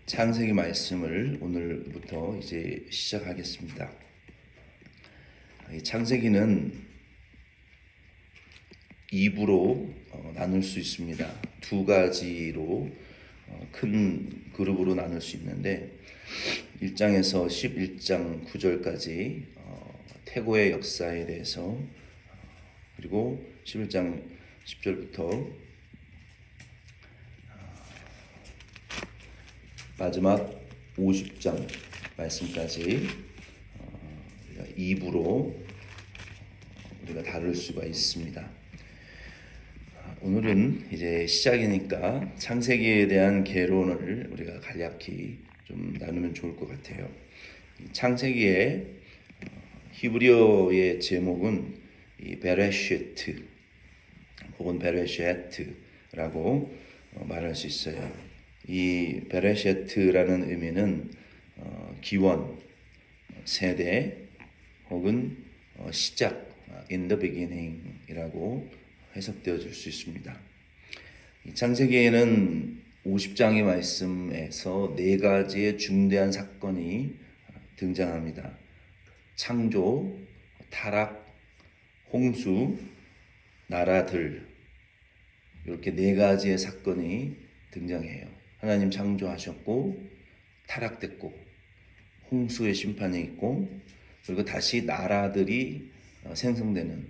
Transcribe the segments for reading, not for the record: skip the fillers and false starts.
창세기 말씀을 오늘부터 이제 시작하겠습니다. 이 창세기는 2부로 나눌 수 있습니다. 두 가지로 큰 그룹으로 나눌 수 있는데 1장에서 11장 9절까지 태고의 역사에 대해서, 그리고 11장 10절부터 마지막 50장 말씀까지 2부로 우리가 다룰 수가 있습니다. 오늘은 이제 시작이니까 창세기에 대한 개론을 우리가 간략히 좀 나누면 좋을 것 같아요. 창세기의 히브리어의 제목은 이 베레시트 혹은 베레시트라고 말할 수 있어요. 이 베레시트라는 의미는 기원, 세대 혹은 시작, in the beginning이라고 해석되어질 수 있습니다. 이 창세기에는 50장의 말씀에서 네 가지의 중대한 사건이 등장합니다. 창조, 타락, 홍수, 나라들, 이렇게 네 가지의 사건이 등장해요. 하나님 창조하셨고 타락됐고 홍수의 심판이 있고, 그리고 다시 나라들이 생성되는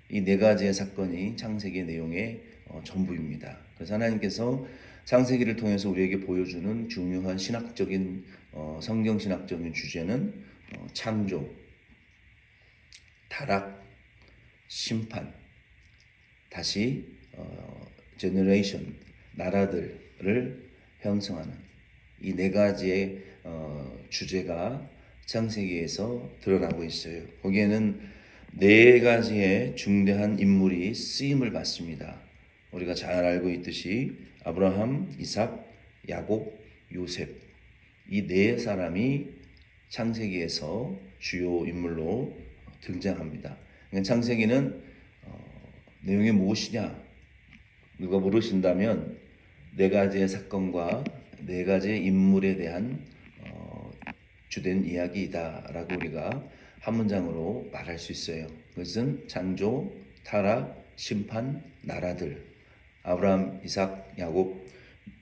이 네 가지의 사건이 창세기의 내용의 전부입니다. 그래서 하나님께서 창세기를 통해서 우리에게 보여주는 중요한 신학적인 성경신학적인 주제는 창조, 타락, 심판, 다시 제너레이션, 나라들을 형성하는 이 네 가지의 주제가 창세기에서 드러나고 있어요. 거기에는 네 가지의 중대한 인물이 쓰임을 받습니다. 우리가 잘 알고 있듯이 아브라함, 이삭, 야곱, 요셉, 이 네 사람이 창세기에서 주요 인물로 등장합니다. 창세기는 내용이 무엇이냐? 누가 물으신다면 네 가지의 사건과 네 가지의 인물에 대한 주된 이야기이다라고 우리가 한 문장으로 말할 수 있어요. 그것은 창조, 타락, 심판, 나라들, 아브라함, 이삭, 야곱,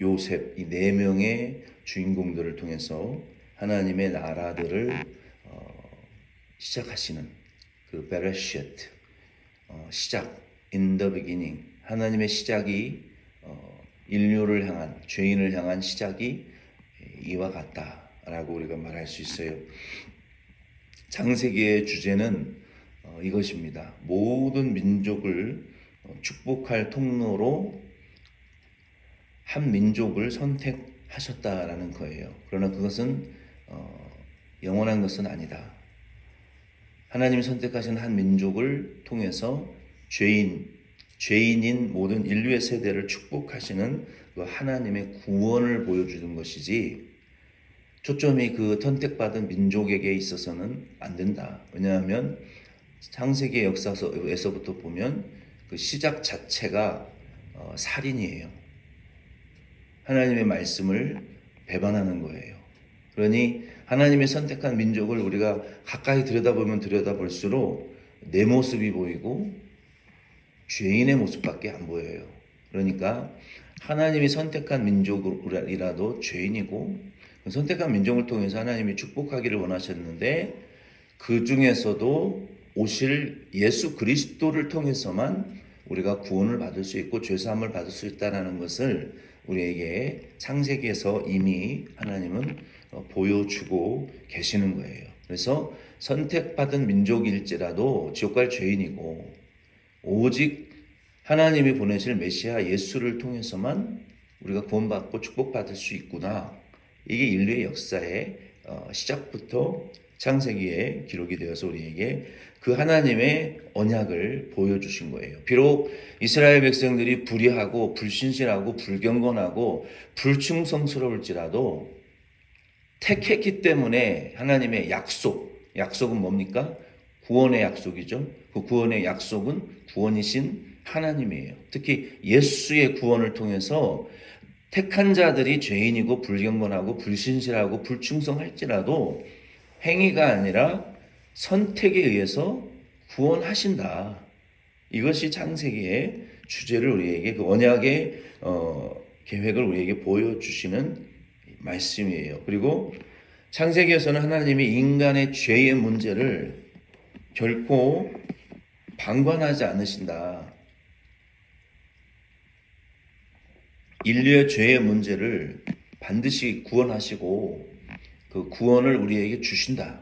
요셉, 이 네 명의 주인공들을 통해서 하나님의 나라들을 시작하시는 그 베레시트, 시작, in the beginning, 하나님의 시작이 인류를 향한, 죄인을 향한 시작이 이와 같다라고 우리가 말할 수 있어요. 창세기의 주제는 이것입니다. 모든 민족을 축복할 통로로 한 민족을 선택하셨다라는 거예요. 그러나 그것은 영원한 것은 아니다. 하나님이 선택하신 한 민족을 통해서 죄인인 모든 인류의 세대를 축복하시는 그 하나님의 구원을 보여주는 것이지, 초점이 그 선택받은 민족에게 있어서는 안 된다. 왜냐하면 창세기의 역사에서부터 보면 그 시작 자체가 살인이에요. 하나님의 말씀을 배반하는 거예요. 그러니 하나님의 선택한 민족을 우리가 가까이 들여다보면 들여다볼수록 내 모습이 보이고 죄인의 모습밖에 안 보여요. 그러니까 하나님이 선택한 민족이라도 죄인이고, 선택한 민족을 통해서 하나님이 축복하기를 원하셨는데, 그 중에서도 오실 예수 그리스도를 통해서만 우리가 구원을 받을 수 있고 죄사함을 받을 수 있다는 것을 우리에게 창세기에서 이미 하나님은 보여주고 계시는 거예요. 그래서 선택받은 민족일지라도 지옥 갈 죄인이고, 오직 하나님이 보내실 메시아 예수를 통해서만 우리가 구원받고 축복받을 수 있구나. 이게 인류의 역사의 시작부터 창세기에 기록이 되어서 우리에게 그 하나님의 언약을 보여주신 거예요. 비록 이스라엘 백성들이 불의하고 불신실하고 불경건하고 불충성스러울지라도 택했기 때문에 하나님의 약속은 뭡니까? 구원의 약속이죠. 그 구원의 약속은 구원이신 하나님이에요. 특히 예수의 구원을 통해서 택한 자들이 죄인이고 불경건하고 불신실하고 불충성할지라도 행위가 아니라 선택에 의해서 구원하신다. 이것이 창세기의 주제를 우리에게 그 언약의 계획을 우리에게 보여주시는 말씀이에요. 그리고 창세기에서는 하나님이 인간의 죄의 문제를 결코 방관하지 않으신다. 인류의 죄의 문제를 반드시 구원하시고 그 구원을 우리에게 주신다.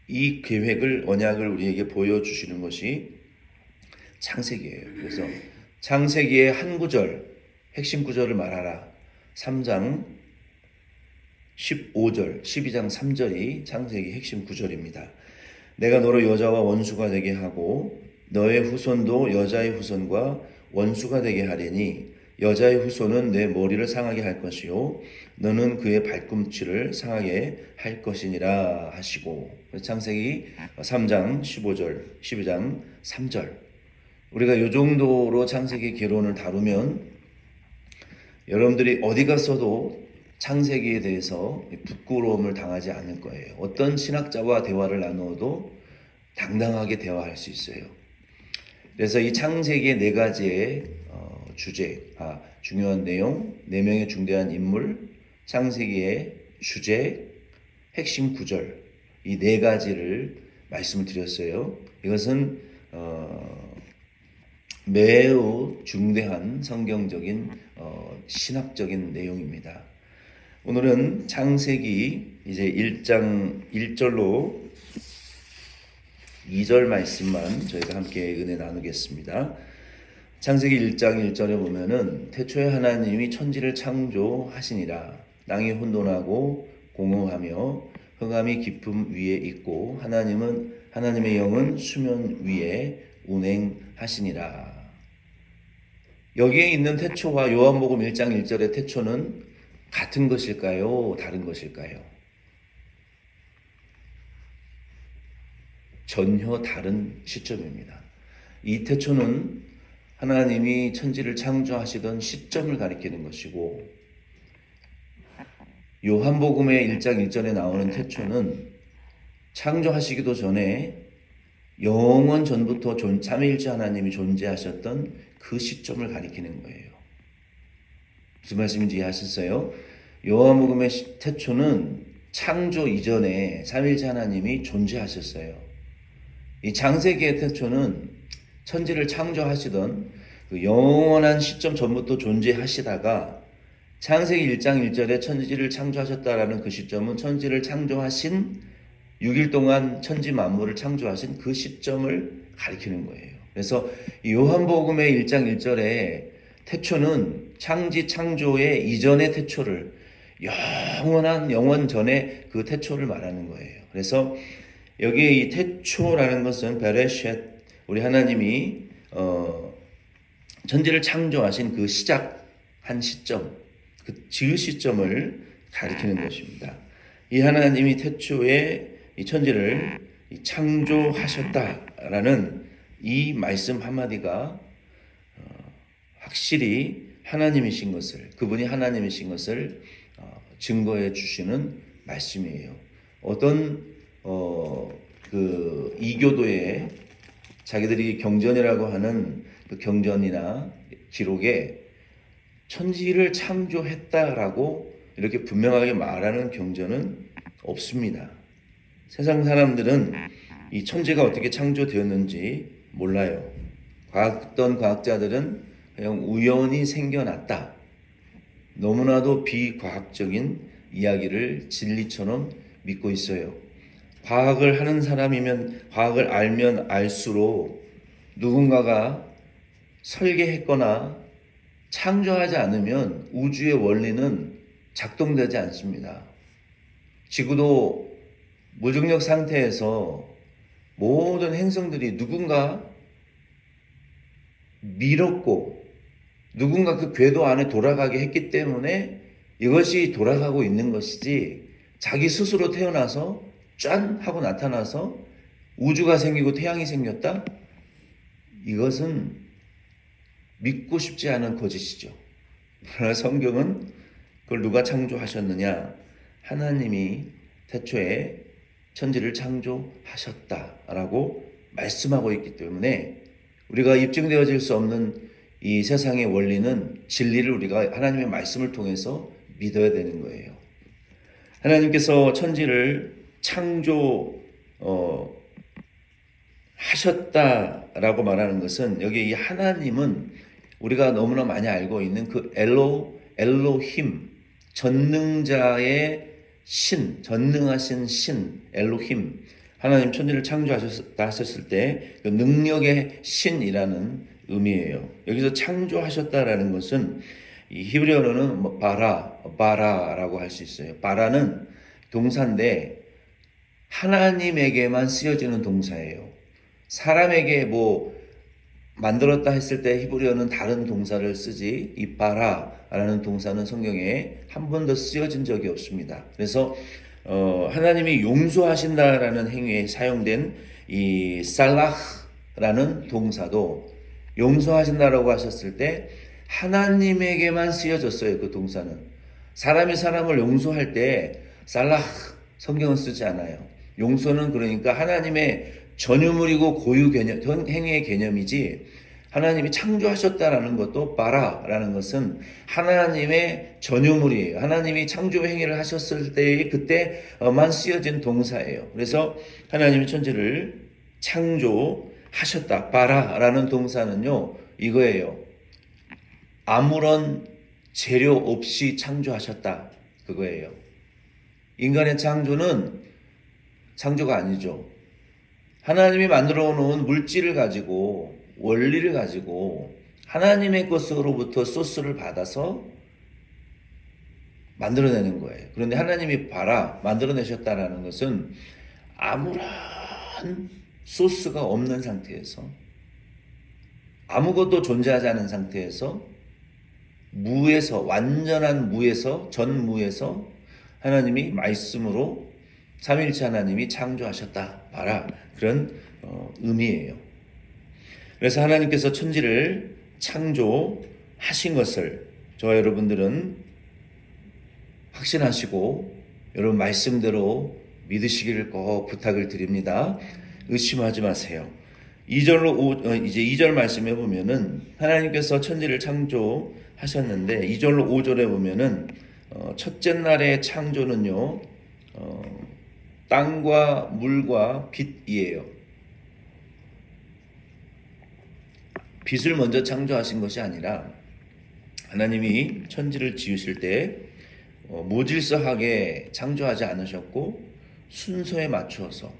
이 계획을 언약을 우리에게 보여주시는 것이 창세기예요. 그래서 창세기의 한 구절, 핵심 구절을 말하라. 3장 15절, 12장 3절이 창세기 핵심 구절입니다. 내가 너로 여자와 원수가 되게 하고 너의 후손도 여자의 후손과 원수가 되게 하리니 여자의 후손은 내 머리를 상하게 할 것이요 너는 그의 발꿈치를 상하게 할 것이니라 하시고 창세기 3장 15절, 12장 3절 우리가 이 정도로 창세기 개론을 다루면 여러분들이 어디 가서도 창세기에 대해서 부끄러움을 당하지 않을 거예요. 어떤 신학자와 대화를 나누어도 당당하게 대화할 수 있어요. 그래서 이 창세기의 네 가지의 주제, 중요한 내용, 네 명의 중대한 인물, 창세기의 주제, 핵심 구절 이 네 가지를 말씀을 드렸어요. 이것은 매우 중대한 성경적인 신학적인 내용입니다. 오늘은 창세기 이제 1장 1절로 2절 말씀만 저희가 함께 은혜 나누겠습니다. 창세기 1장 1절에 보면은 태초에 하나님이 천지를 창조하시니라. 땅이 혼돈하고 공허하며 흑암이 깊음 위에 있고 하나님의 영은 수면 위에 운행하시니라. 여기에 있는 태초와 요한복음 1장 1절의 태초는 같은 것일까요? 다른 것일까요? 전혀 다른 시점입니다. 이 태초는 하나님이 천지를 창조하시던 시점을 가리키는 것이고 요한복음의 1장 1절에 나오는 태초는 창조하시기도 전에 영원 전부터 삼위일체 하나님이 존재하셨던 그 시점을 가리키는 거예요. 무슨 말씀인지 이해하셨어요? 요한복음의 태초는 창조 이전에 삼위일체 하나님이 존재하셨어요. 이 창세기의 태초는 천지를 창조하시던 그 영원한 시점 전부터 존재하시다가 창세기 1장 1절에 천지를 창조하셨다라는 그 시점은 천지를 창조하신 6일 동안 천지 만물을 창조하신 그 시점을 가리키는 거예요. 그래서 요한복음의 1장 1절에 태초는 창조의 이전의 태초를 영원 전에 그 태초를 말하는 거예요. 그래서 여기에 이 태초라는 것은 베레셋 우리 하나님이 천지를 창조하신 그 시작한 시점 그 즈음 시점을 가리키는 것입니다. 이 하나님이 태초에 이 천지를 창조하셨다라는 이 말씀 한마디가 확실히 하나님이신 것을 그분이 하나님이신 것을 증거해 주시는 말씀이에요. 어떤 그 이교도의 자기들이 경전이라고 하는 그 경전이나 기록에 천지를 창조했다라고 이렇게 분명하게 말하는 경전은 없습니다. 세상 사람들은 이 천지가 어떻게 창조되었는지 몰라요. 어떤 과학자들은 그냥 우연히 생겨났다. 너무나도 비과학적인 이야기를 진리처럼 믿고 있어요. 과학을 하는 사람이면 과학을 알면 알수록 누군가가 설계했거나 창조하지 않으면 우주의 원리는 작동되지 않습니다. 지구도 무중력 상태에서 모든 행성들이 누군가 밀었고 누군가 그 궤도 안에 돌아가게 했기 때문에 이것이 돌아가고 있는 것이지 자기 스스로 태어나서 짠 하고 나타나서 우주가 생기고 태양이 생겼다? 이것은 믿고 싶지 않은 거짓이죠. 그러나 성경은 그걸 누가 창조하셨느냐? 하나님이 태초에 천지를 창조하셨다라고 말씀하고 있기 때문에 우리가 입증되어질 수 없는 이 세상의 원리는 진리를 우리가 하나님의 말씀을 통해서 믿어야 되는 거예요. 하나님께서 천지를 하셨다라고 말하는 것은 여기 이 하나님은 우리가 너무나 많이 알고 있는 그 엘로힘, 전능자의 신, 전능하신 신, 엘로힘, 하나님 천지를 창조하셨다 하셨을 때 그 능력의 신이라는 의미예요. 여기서 창조하셨다라는 것은 이 히브리어로는 바라라고 할 수 있어요. 바라는 동사인데 하나님에게만 쓰여지는 동사예요. 사람에게 뭐 만들었다 했을 때 히브리어는 다른 동사를 쓰지 이 바라라는 동사는 성경에 한 번도 쓰여진 적이 없습니다. 그래서 하나님이 용서하신다라는 행위에 사용된 이 살라흐라는 동사도 용서하신다라고 하셨을 때 하나님에게만 쓰여졌어요. 그 동사는 사람이 사람을 용서할 때 살라흐 성경은 쓰지 않아요. 용서는 그러니까 하나님의 전유물이고 고유 개념, 행위의 개념이지 하나님이 창조하셨다라는 것도 바라라는 것은 하나님의 전유물이에요. 하나님이 창조 행위를 하셨을 때에 그때만 쓰여진 동사예요. 그래서 하나님이 천지를 창조하셨다. 바라라는 동사는요 이거예요. 아무런 재료 없이 창조하셨다. 그거예요. 인간의 창조는 창조가 아니죠. 하나님이 만들어 놓은 물질을 가지고 원리를 가지고 하나님의 것으로부터 소스를 받아서 만들어내는 거예요. 그런데 하나님이 만들어내셨다라는 것은 아무런 소스가 없는 상태에서 아무것도 존재하지 않은 상태에서 완전한 무에서 전무에서 하나님이 말씀으로 삼위일체 하나님이 창조하셨다. 그런 의미예요. 그래서 하나님께서 천지를 창조하신 것을 저와 여러분들은 확신하시고 여러분 말씀대로 믿으시기를 꼭 부탁을 드립니다. 의심하지 마세요. 2절 말씀에 보면은 하나님께서 천지를 창조하셨는데 2절로 5절에 보면은 첫째 날의 창조는요 땅과 물과 빛이에요. 빛을 먼저 창조하신 것이 아니라 하나님이 천지를 지으실 때 무질서하게 창조하지 않으셨고 순서에 맞추어서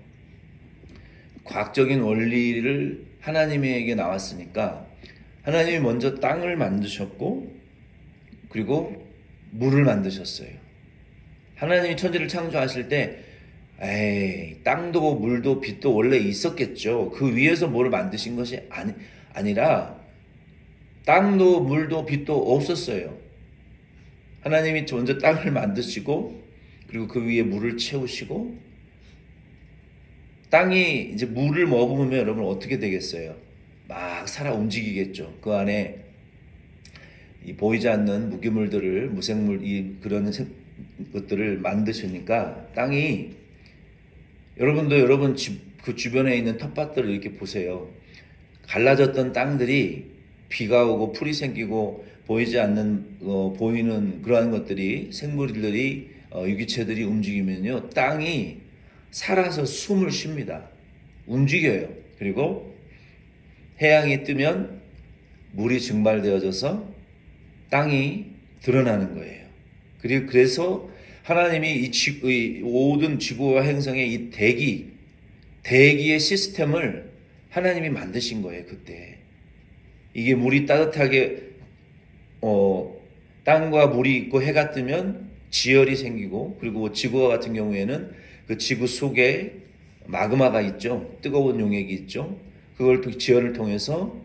과학적인 원리를 하나님에게 나왔으니까 하나님이 먼저 땅을 만드셨고 그리고 물을 만드셨어요. 하나님이 천지를 창조하실 때 땅도 물도 빛도 원래 있었겠죠. 그 위에서 뭐를 만드신 것이 아니라 땅도 물도 빛도 없었어요. 하나님이 먼저 땅을 만드시고 그리고 그 위에 물을 채우시고 땅이 이제 물을 머금으면 여러분 어떻게 되겠어요? 막 살아 움직이겠죠. 그 안에 이 보이지 않는 무기물들을 무생물 그런 것들을 만드시니까 땅이 여러분도 여러분 그 주변에 있는 텃밭들을 이렇게 보세요. 갈라졌던 땅들이 비가 오고 풀이 생기고 보이지 않는 보이는 그러한 것들이 생물들이 유기체들이 움직이면요 땅이 살아서 숨을 쉽니다. 움직여요. 그리고 해양이 뜨면 물이 증발되어져서 땅이 드러나는 거예요. 그래서 하나님이 이 모든 지구와 행성의 이 대기의 시스템을 하나님이 만드신 거예요. 그때 이게 물이 따뜻하게 땅과 물이 있고 해가 뜨면 지열이 생기고 그리고 지구와 같은 경우에는 그 지구 속에 마그마가 있죠. 뜨거운 용액이 있죠. 그걸 지열을 통해서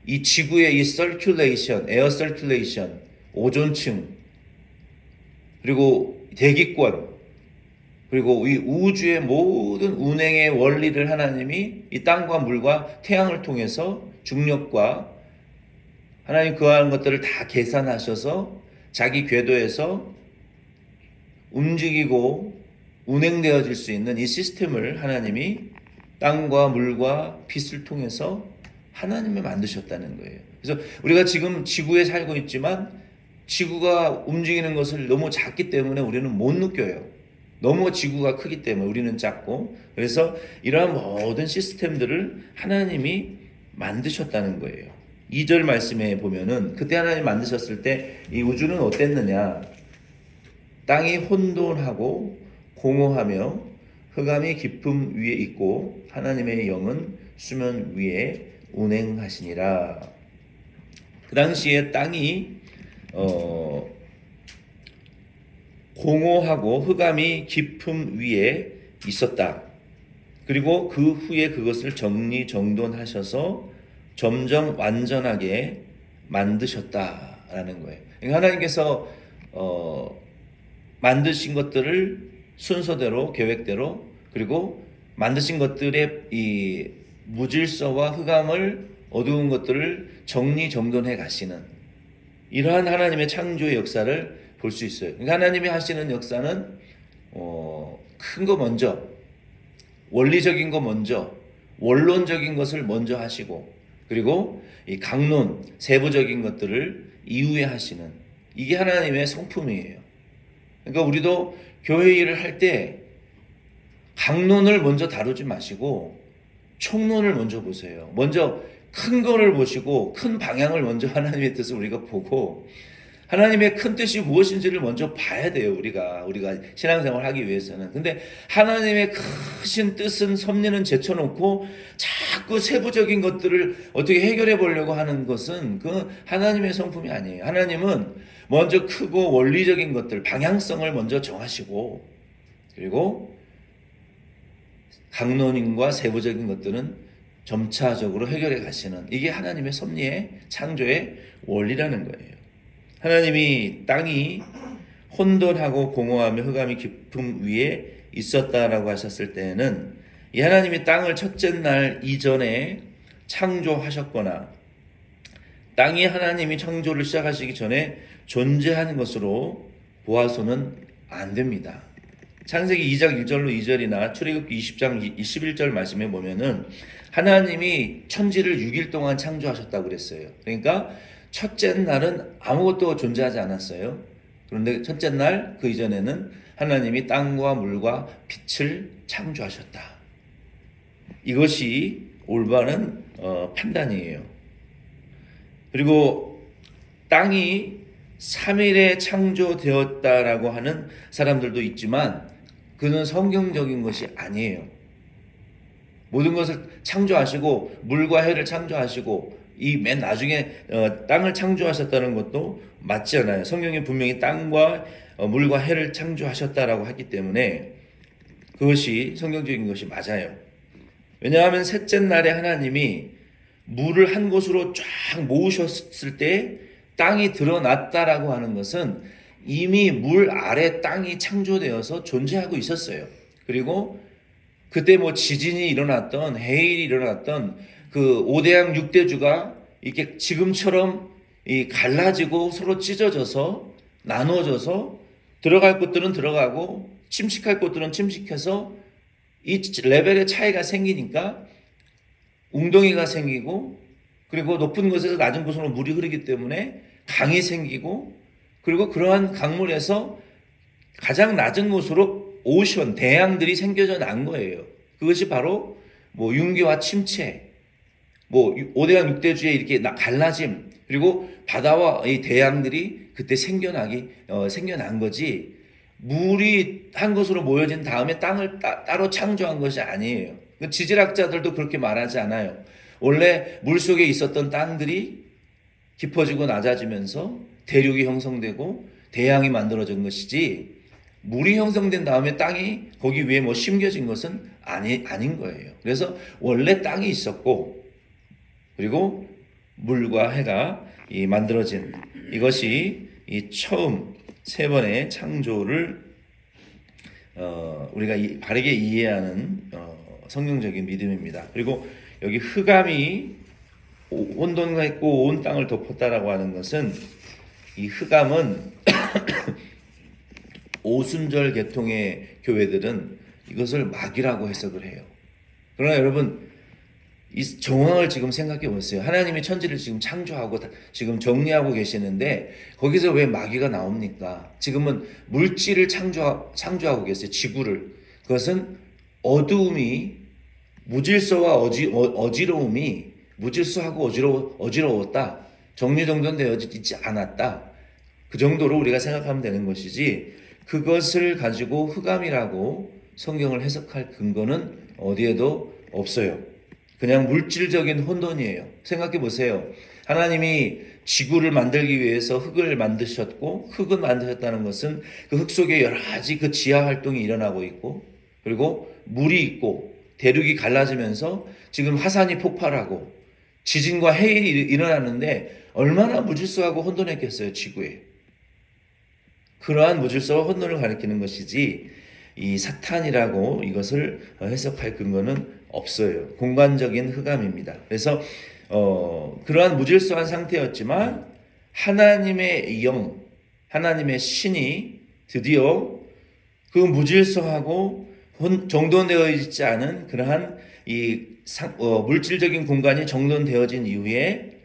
이 지구의 이 에어 서큘레이션, 오존층, 그리고 대기권, 그리고 이 우주의 모든 운행의 원리를 하나님이 이 땅과 물과 태양을 통해서 중력과 하나님 그러한 것들을 다 계산하셔서 자기 궤도에서 움직이고 운행되어질 수 있는 이 시스템을 하나님이 땅과 물과 빛을 통해서 하나님이 만드셨다는 거예요. 그래서 우리가 지금 지구에 살고 있지만 지구가 움직이는 것을 너무 작기 때문에 우리는 못 느껴요. 너무 지구가 크기 때문에 우리는 작고, 그래서 이러한 모든 시스템들을 하나님이 만드셨다는 거예요. 2절 말씀에 보면은 그때 하나님 만드셨을 때 이 우주는 어땠느냐? 땅이 혼돈하고 공허하며 흑암이 깊음 위에 있고 하나님의 영은 수면 위에 운행하시니라. 그 당시에 땅이 공허하고 흑암이 깊음 위에 있었다. 그리고 그 후에 그것을 정리정돈하셔서 점점 완전하게 만드셨다라는 거예요. 그러니까 하나님께서 만드신 것들을 순서대로 계획대로, 그리고 만드신 것들의 이 무질서와 흑암을 어두운 것들을 정리정돈해 가시는 이러한 하나님의 창조의 역사를 볼 수 있어요. 그러니까 하나님이 하시는 역사는 큰 거 먼저, 원리적인 거 먼저, 원론적인 것을 먼저 하시고, 그리고 이 강론, 세부적인 것들을 이후에 하시는, 이게 하나님의 성품이에요. 그러니까 우리도 교회 일을 할 때 강론을 먼저 다루지 마시고 총론을 먼저 보세요. 먼저 큰 거를 보시고 큰 방향을 먼저 하나님의 뜻을 우리가 보고 하나님의 큰 뜻이 무엇인지를 먼저 봐야 돼요. 우리가 신앙생활을 하기 위해서는. 근데 하나님의 크신 뜻은, 섭리는 제쳐놓고 자꾸 세부적인 것들을 어떻게 해결해 보려고 하는 것은 그 하나님의 성품이 아니에요. 하나님은 먼저 크고 원리적인 것들, 방향성을 먼저 정하시고, 그리고 강론인과 세부적인 것들은 점차적으로 해결해 가시는, 이게 하나님의 섭리의 창조의 원리라는 거예요. 하나님이 땅이 혼돈하고 공허하며 흑암이 깊음 위에 있었다라고 하셨을 때에는 이 하나님이 땅을 첫째 날 이전에 창조하셨거나 땅이 하나님이 창조를 시작하시기 전에 존재하는 것으로 보아서는 안 됩니다. 창세기 2장 1절로 2절이나 출애굽기 20장 21절 말씀에 보면은 하나님이 천지를 6일 동안 창조하셨다고 그랬어요. 그러니까 첫째 날은 아무것도 존재하지 않았어요. 그런데 첫째 날 그 이전에는 하나님이 땅과 물과 빛을 창조하셨다. 이것이 올바른 판단이에요. 그리고 땅이 3일에 창조되었다라고 하는 사람들도 있지만 그는 성경적인 것이 아니에요. 모든 것을 창조하시고 물과 해를 창조하시고 이 맨 나중에 땅을 창조하셨다는 것도 맞지 않아요. 성경에 분명히 땅과 물과 해를 창조하셨다라고 하기 때문에 그것이 성경적인 것이 맞아요. 왜냐하면 셋째 날에 하나님이 물을 한 곳으로 쫙 모으셨을 때 땅이 드러났다라고 하는 것은 이미 물 아래 땅이 창조되어서 존재하고 있었어요. 그리고 그때 뭐 지진이 일어났던, 해일이 일어났던 그 5대양 6대주가 이렇게 지금처럼 갈라지고 서로 찢어져서 나누어져서 들어갈 곳들은 들어가고 침식할 곳들은 침식해서 이 레벨의 차이가 생기니까 웅덩이가 생기고, 그리고 높은 곳에서 낮은 곳으로 물이 흐르기 때문에 강이 생기고, 그리고 그러한 강물에서 가장 낮은 곳으로 오션, 대양들이 생겨져 난 거예요. 그것이 바로 뭐 융기와 침체, 뭐 5대양 6대주의 이렇게 갈라짐, 그리고 바다와 이 대양들이 그때 생겨난 거지, 물이 한 곳으로 모여진 다음에 땅을 따로 창조한 것이 아니에요. 지질학자들도 그렇게 말하지 않아요. 원래 물속에 있었던 땅들이 깊어지고 낮아지면서 대륙이 형성되고 대양이 만들어진 것이지, 물이 형성된 다음에 땅이 거기 위에 뭐 심겨진 것은 아닌 거예요. 그래서 원래 땅이 있었고, 그리고 물과 해가 만들어진, 이것이 이 처음 세 번의 창조를 우리가 바르게 이해하는 성경적인 믿음입니다. 그리고 여기 흑암이 혼돈과 있고 온 땅을 덮었다라고 하는 것은 이 흑암은 오순절 계통의 교회들은 이것을 마귀라고 해석을 해요. 그러나 여러분 이 정황을 지금 생각해 보세요. 하나님이 천지를 지금 창조하고 지금 정리하고 계시는데 거기서 왜 마귀가 나옵니까? 지금은 물질을 창조하고 계세요. 지구를. 그것은 어두움이 무질서와 어지러움이 무질서하고 어지러웠다. 정리정돈되어 있지 않았다. 그 정도로 우리가 생각하면 되는 것이지 그것을 가지고 흑암이라고 성경을 해석할 근거는 어디에도 없어요. 그냥 물질적인 혼돈이에요. 생각해 보세요. 하나님이 지구를 만들기 위해서 흙을 만드셨고 흙을 만드셨다는 것은 그 흙 속에 여러 가지 그 지하 활동이 일어나고 있고 그리고 물이 있고 대륙이 갈라지면서 지금 화산이 폭발하고 지진과 해일이 일어나는데 얼마나 무질서하고 혼돈했겠어요, 지구에. 그러한 무질서와 혼돈을 가리키는 것이지 이 사탄이라고 이것을 해석할 근거는 없어요. 공간적인 흑암입니다. 그래서 그러한 무질서한 상태였지만 하나님의 영, 하나님의 신이 드디어 그 무질서하고 정돈되어 있지 않은 그러한 이 물질적인 공간이 정돈되어진 이후에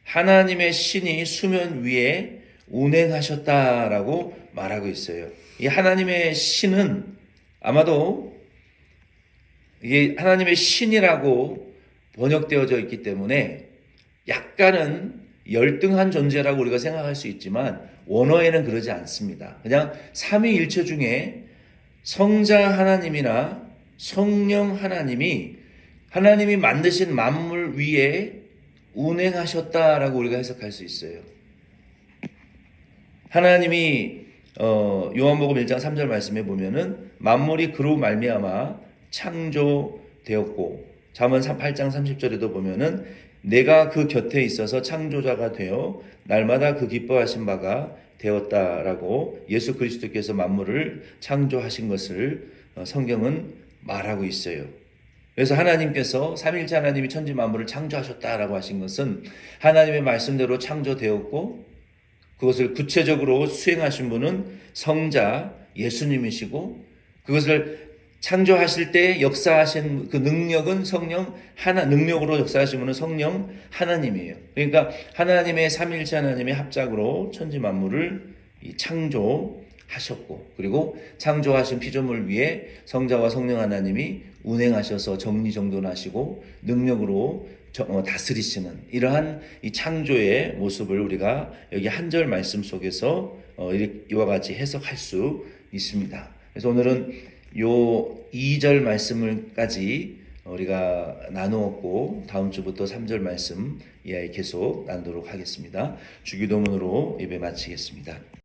하나님의 신이 수면 위에 운행하셨다라고 말하고 있어요. 이 하나님의 신은 아마도 이게 하나님의 신이라고 번역되어져 있기 때문에 약간은 열등한 존재라고 우리가 생각할 수 있지만 원어에는 그러지 않습니다. 그냥 삼위일체 중에 성자 하나님이나 성령 하나님이 하나님이 만드신 만물 위에 운행하셨다라고 우리가 해석할 수 있어요. 하나님이 요한복음 1장 3절 말씀에 보면은 만물이 그로 말미암아 창조되었고 잠언 8장 30절에도 보면은 내가 그 곁에 있어서 창조자가 되어 날마다 그 기뻐하신 바가 되었다라고 예수 그리스도께서 만물을 창조하신 것을 성경은 말하고 있어요. 그래서 하나님께서 삼위일체 하나님이 천지 만물을 창조하셨다라고 하신 것은 하나님의 말씀대로 창조되었고 그것을 구체적으로 수행하신 분은 성자 예수님이시고 그것을 창조하실 때 역사하신 그 능력은 능력으로 역사하신 분은 성령 하나님이에요. 그러니까 하나님의 삼위일체 하나님의 합작으로 천지 만물을 창조하셨고 그리고 창조하신 피조물 위에 성자와 성령 하나님이 운행하셔서 정리정돈하시고 능력으로 다스리시는 이러한 이 창조의 모습을 우리가 여기 한 절 말씀 속에서 이와 같이 해석할 수 있습니다. 그래서 오늘은 요 2절 말씀을까지 우리가 나누었고 다음 주부터 3절 말씀 계속 나누도록 하겠습니다. 주기도문으로 예배 마치겠습니다.